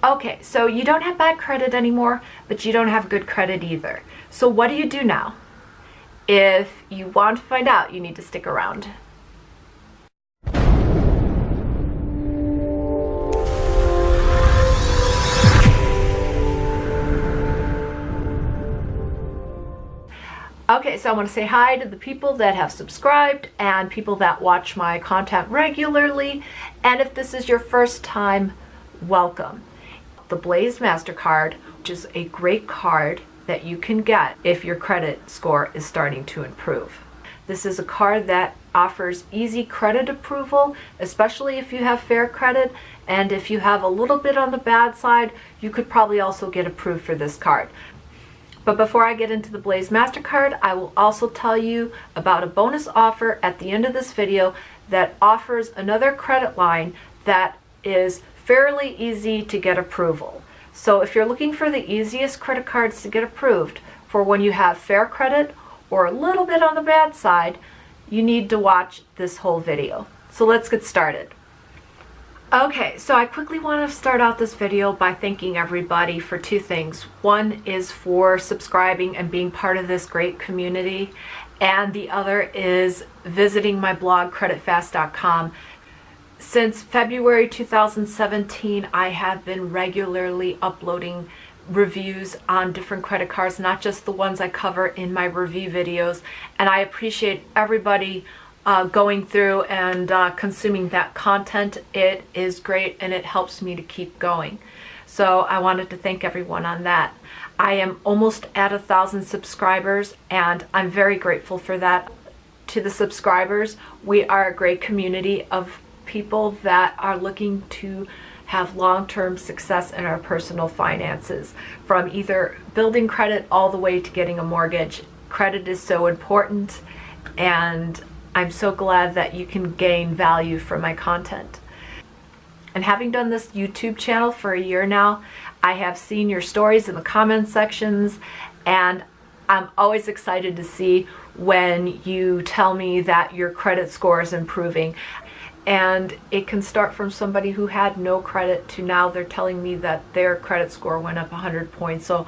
Okay, so you don't have bad credit anymore, but you don't have good credit either. So what do you do now? If you want to find out, you need to stick around. Okay, so I want to say hi to the people that have subscribed and people that watch my content regularly. And if this is your first time, welcome. The Blaze MasterCard, which is a great card that you can get if your credit score is starting to improve. This is a card that offers easy credit approval, especially if you have fair credit, and if you have a little bit on the bad side, you could probably also get approved for this card. But before I get into the Blaze MasterCard, I will also tell you about a bonus offer at the end of this video that offers another credit line that is fairly easy to get approval. So if you're looking for the easiest credit cards to get approved for when you have fair credit or a little bit on the bad side, you need to watch this whole video. So let's get started. Okay, so I quickly want to start out this video by thanking everybody for two things. One is for subscribing and being part of this great community, and the other is visiting my blog, CreditFast.com. Since February 2017, I have been regularly uploading reviews on different credit cards, not just the ones I cover in my review videos, and I appreciate everybody going through and consuming that content. It is great and it helps me to keep going. So I wanted to thank everyone on that. I am almost at 1,000 subscribers and I'm very grateful for that. To the subscribers, we are a great community of people that are looking to have long-term success in our personal finances, from either building credit all the way to getting a mortgage. Credit is so important, and I'm so glad that you can gain value from my content. And having done this YouTube channel for a year now, I have seen your stories in the comment sections, and I'm always excited to see when you tell me that your credit score is improving. And it can start from somebody who had no credit to now they're telling me that their credit score went up 100 points. So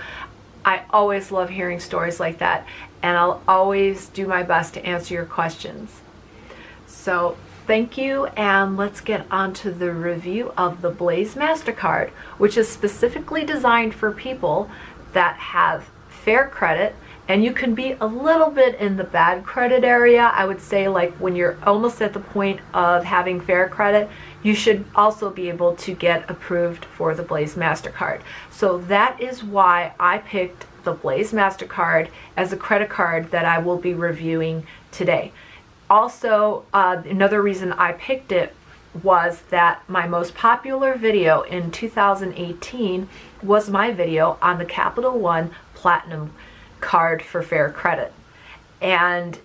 I always love hearing stories like that, and I'll always do my best to answer your questions. So thank you, and let's get on to the review of the Blaze MasterCard, which is specifically designed for people that have fair credit, and you can be a little bit in the bad credit area. I would say, like, when you're almost at the point of having fair credit, you should also be able to get approved for the Blaze MasterCard. So that is why I picked the Blaze MasterCard as a credit card that I will be reviewing today. Also, another reason I picked it was that my most popular video in 2018 was my video on the Capital One Platinum card for fair credit. And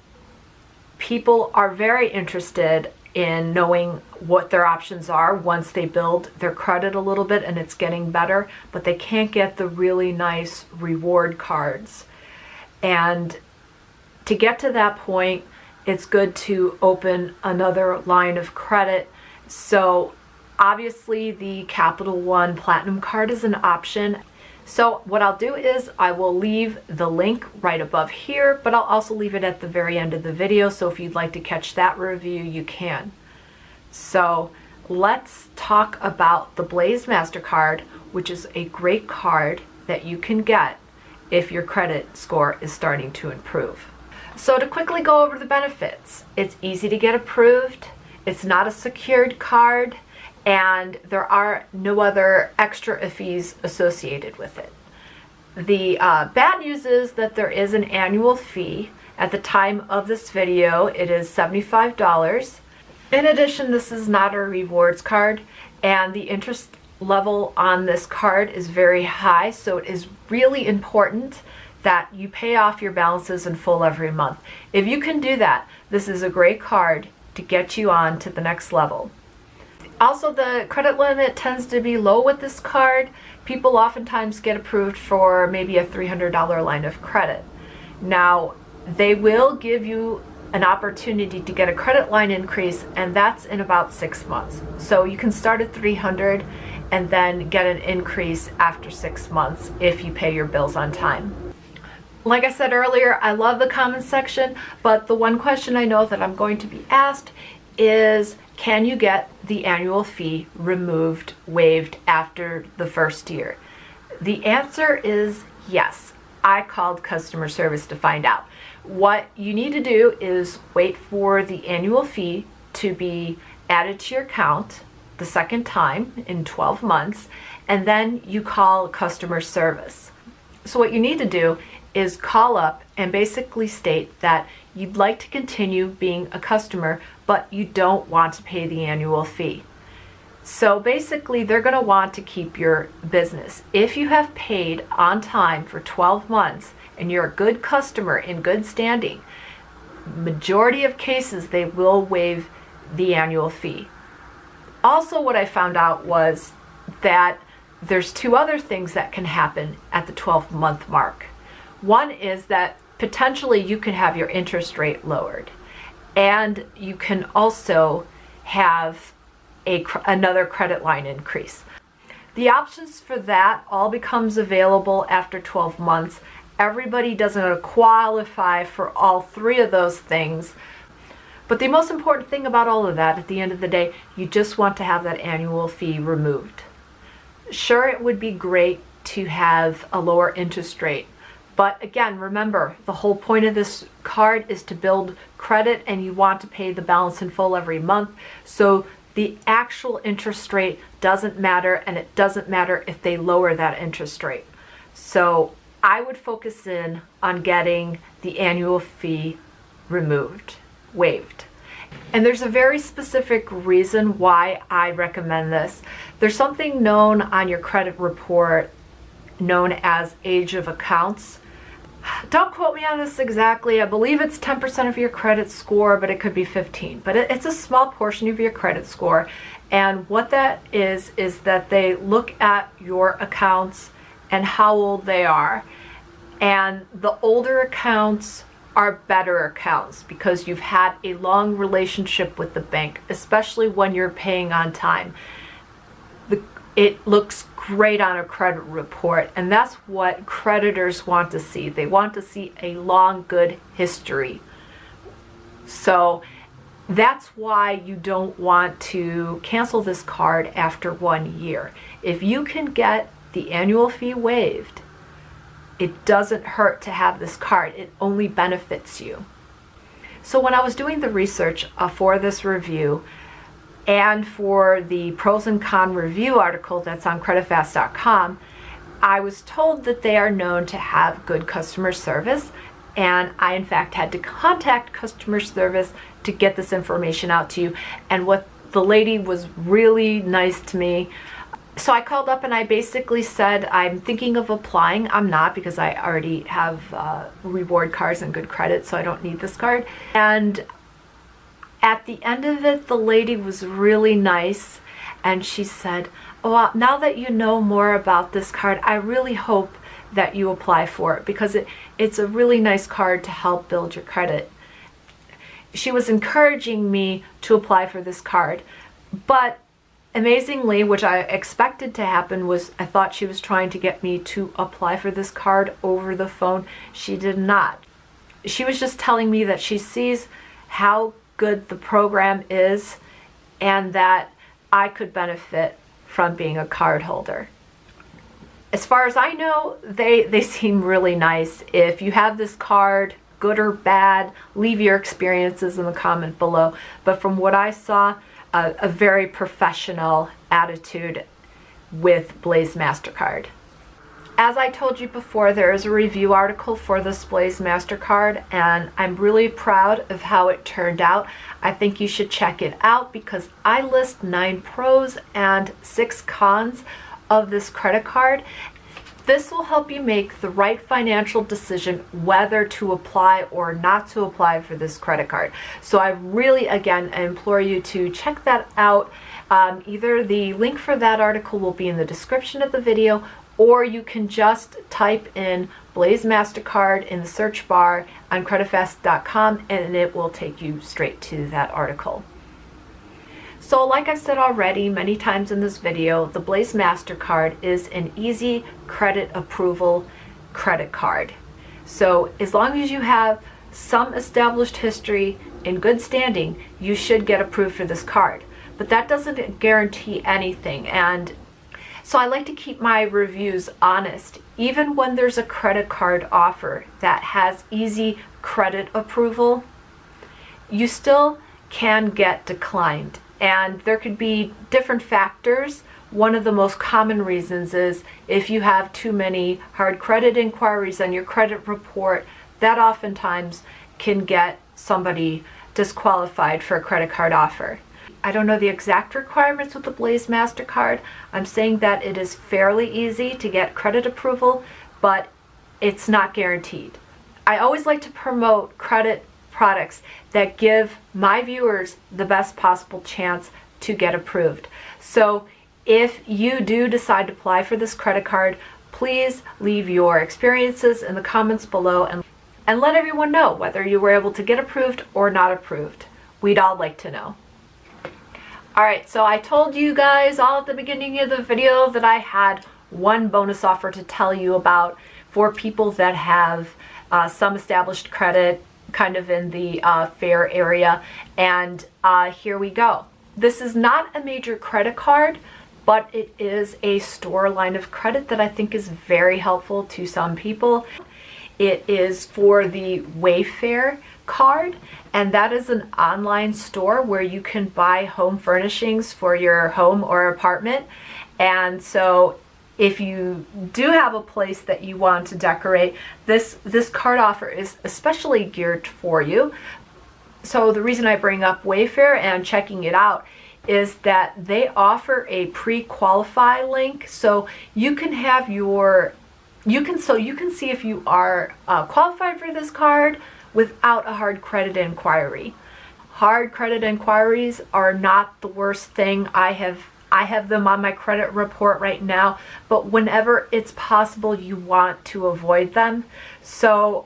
people are very interested in knowing what their options are once they build their credit a little bit and it's getting better, but they can't get the really nice reward cards. And to get to that point, it's good to open another line of credit. So obviously the Capital One Platinum card is an option. So what I'll do is I will leave the link right above here, but I'll also leave it at the very end of the video, so if you'd like to catch that review, you can. So let's talk about the Blaze MasterCard, which is a great card that you can get if your credit score is starting to improve. So to quickly go over the benefits, it's easy to get approved, it's not a secured card, and there are no other extra fees associated with it. The bad news is that there is an annual fee. At the time of this video, it is $75. In addition, this is not a rewards card, and the interest level on this card is very high, so it is really important that you pay off your balances in full every month. If you can do that, this is a great card to get you on to the next level. Also, the credit limit tends to be low with this card. People oftentimes get approved for maybe a $300 line of credit. Now, they will give you an opportunity to get a credit line increase, and that's in about 6 months. So you can start at $300, and then get an increase after 6 months if you pay your bills on time. Like I said earlier, I love the comments section, but the one question I know that I'm going to be asked is, can you get the annual fee removed, waived after the first year? The answer is yes. I called customer service to find out. What you need to do is wait for the annual fee to be added to your account the second time in 12 months, and then you call customer service. So what you need to do is call up and basically state that you'd like to continue being a customer, but you don't want to pay the annual fee. So basically, they're going to want to keep your business. If you have paid on time for 12 months and you're a good customer in good standing, majority of cases they will waive the annual fee. Also, what I found out was that there's two other things that can happen at the 12-month mark. One is that potentially you can have your interest rate lowered, and you can also have another credit line increase. The options for that all becomes available after 12 months. Everybody doesn't qualify for all three of those things. But the most important thing about all of that, at the end of the day, you just want to have that annual fee removed. Sure, it would be great to have a lower interest rate. But again, remember, the whole point of this card is to build credit, and you want to pay the balance in full every month. So the actual interest rate doesn't matter, and it doesn't matter if they lower that interest rate. So I would focus in on getting the annual fee removed, waived. And there's a very specific reason why I recommend this. There's something known on your credit report known as age of accounts. Don't quote me on this exactly. I believe it's 10% of your credit score, but it could be 15. But it's a small portion of your credit score. And what that is that they look at your accounts and how old they are. And the older accounts are better accounts because you've had a long relationship with the bank, especially when you're paying on time. It looks great on a credit report, and that's what creditors want to see. They want to see a long, good history. So that's why you don't want to cancel this card after 1 year. If you can get the annual fee waived, it doesn't hurt to have this card. It only benefits you. So when I was doing the research for this review, and for the pros and cons review article that's on CreditFast.com, I was told that they are known to have good customer service, and I in fact had to contact customer service to get this information out to you. And what the lady was really nice to me. So I called up and I basically said, I'm thinking of applying. I'm not, because I already have reward cards and good credit, so I don't need this card. And at the end of it, the lady was really nice, and she said, well, now that you know more about this card, I really hope that you apply for it, because it's a really nice card to help build your credit. She was encouraging me to apply for this card, but amazingly, which I expected to happen, was I thought she was trying to get me to apply for this card over the phone. She did not. She was just telling me that she sees how good the program is and that I could benefit from being a card holder. As far as I know, they seem really nice. If you have this card, good or bad, leave your experiences in the comment below. But from what I saw, a very professional attitude with Blaze MasterCard. As I told you before, there is a review article for this Blaze MasterCard, and I'm really proud of how it turned out. I think you should check it out because I list 9 pros and 6 cons of this credit card. This will help you make the right financial decision whether to apply or not to apply for this credit card. So I really, again, implore you to check that out. Either the link for that article will be in the description of the video, or you can just type in Blaze MasterCard in the search bar on CreditFast.com and it will take you straight to that article. So like I've said already many times in this video, the Blaze MasterCard is an easy credit approval credit card. So as long as you have some established history in good standing, you should get approved for this card. But that doesn't guarantee anything, and so I like to keep my reviews honest. Even when there's a credit card offer that has easy credit approval, you still can get declined. And there could be different factors. One of the most common reasons is if you have too many hard credit inquiries on your credit report, that oftentimes can get somebody disqualified for a credit card offer. I don't know the exact requirements with the Blaze MasterCard. I'm saying that it is fairly easy to get credit approval, but it's not guaranteed. I always like to promote credit products that give my viewers the best possible chance to get approved. So if you do decide to apply for this credit card, please leave your experiences in the comments below and let everyone know whether you were able to get approved or not approved. We'd all like to know. Alright, so I told you guys all at the beginning of the video that I had one bonus offer to tell you about for people that have some established credit kind of in the fair area, and here we go. This is not a major credit card, but it is a store line of credit that I think is very helpful to some people. It is for the Wayfair Card, and that is an online store where you can buy home furnishings for your home or apartment. And so if you do have a place that you want to decorate, this card offer is especially geared for you. So the reason I bring up Wayfair and checking it out is that they offer a pre-qualify link, so you can have your you can see if you are qualified for this card without a hard credit inquiry. Hard credit inquiries are not the worst thing. I have them on my credit report right now, but whenever it's possible, you want to avoid them. So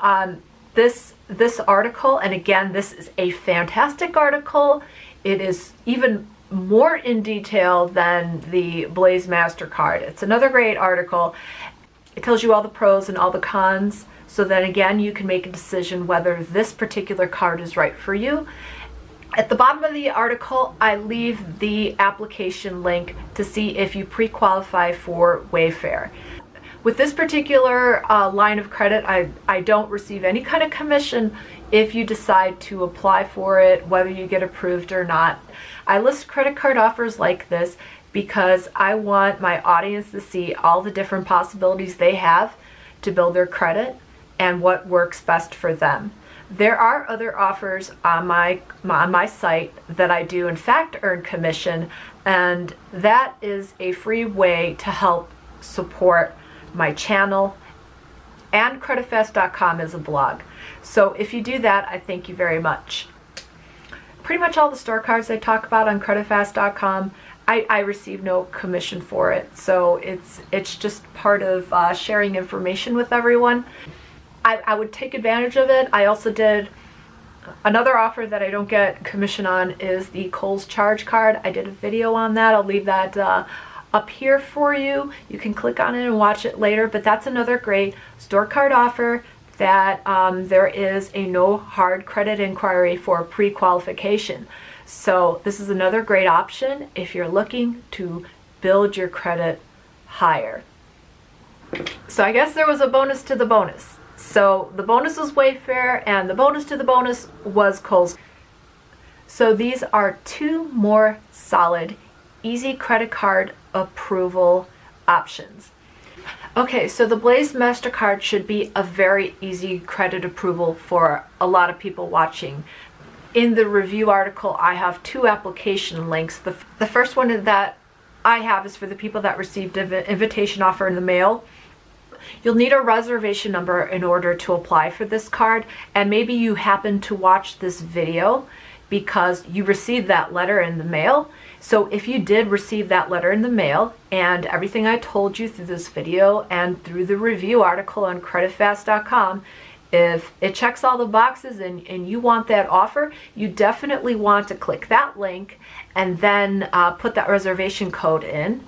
this article, and again, this is a fantastic article. It is even more in detail than the Blaze MasterCard. It's another great article. It tells you all the pros and all the cons, so that again you can make a decision whether this particular card is right for you. At the bottom of the article, I leave the application link to see if you pre-qualify for Wayfair. With this particular line of credit, I don't receive any kind of commission if you decide to apply for it, whether you get approved or not. I list credit card offers like this because I want my audience to see all the different possibilities they have to build their credit and what works best for them. There are other offers on my site that I do in fact earn commission, and that is a free way to help support my channel, and CreditFast.com is a blog. So if you do that, I thank you very much. Pretty much all the store cards I talk about on CreditFast.com, I receive no commission for it, so it's just part of sharing information with everyone. I would take advantage of it. I also did another offer that I don't get commission on is the Kohls Charge card. I did a video on that. I'll leave that up here for you. You can click on it and watch it later, but that's another great store card offer that there is a no hard credit inquiry for pre-qualification. So this is another great option if you're looking to build your credit higher. So I guess there was a bonus to the bonus. So the bonus was Wayfair, and the bonus to the bonus was Kohl's. So these are two more solid, easy credit card approval options. Okay, so the Blaze MasterCard should be a very easy credit approval for a lot of people watching. In the review article, I have two application links. The first one that I have is for the people that received an invitation offer in the mail. You'll need a reservation number in order to apply for this card, and maybe you happen to watch this video because you received that letter in the mail. So if you did receive that letter in the mail and everything I told you through this video and through the review article on CreditFast.com If it checks all the boxes and you want that offer, you definitely want to click that link and then put that reservation code in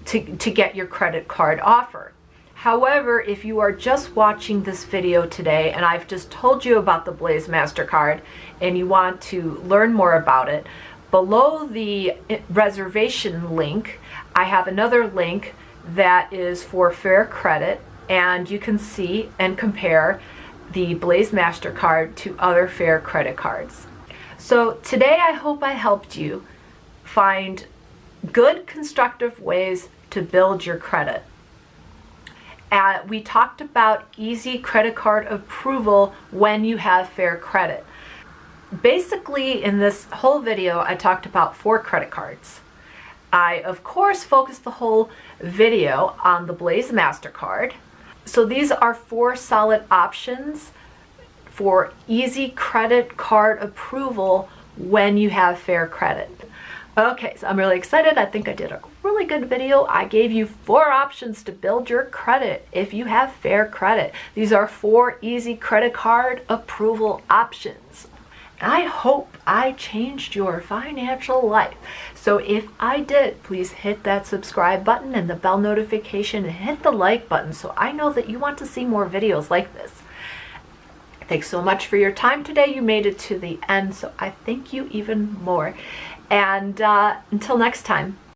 to get your credit card offer. However, if you are just watching this video today and I've just told you about the Blaze MasterCard and you want to learn more about it, below the reservation link, I have another link that is for fair credit, and you can see and compare the Blaze MasterCard to other fair credit cards. So today I hope I helped you find good constructive ways to build your credit. We talked about easy credit card approval when you have fair credit. Basically, in this whole video, I talked about 4 credit cards. I, of course, focused the whole video on the Blaze MasterCard. So these are 4 solid options for easy credit card approval when you have fair credit. Okay, so I'm really excited. I think I did a really good video. I gave you 4 options to build your credit if you have fair credit. These are 4 easy credit card approval options. I hope I changed your financial life. So if I did, please hit that subscribe button and the bell notification and hit the like button so I know that you want to see more videos like this. Thanks so much for your time today. You made it to the end, so I thank you even more. And until next time.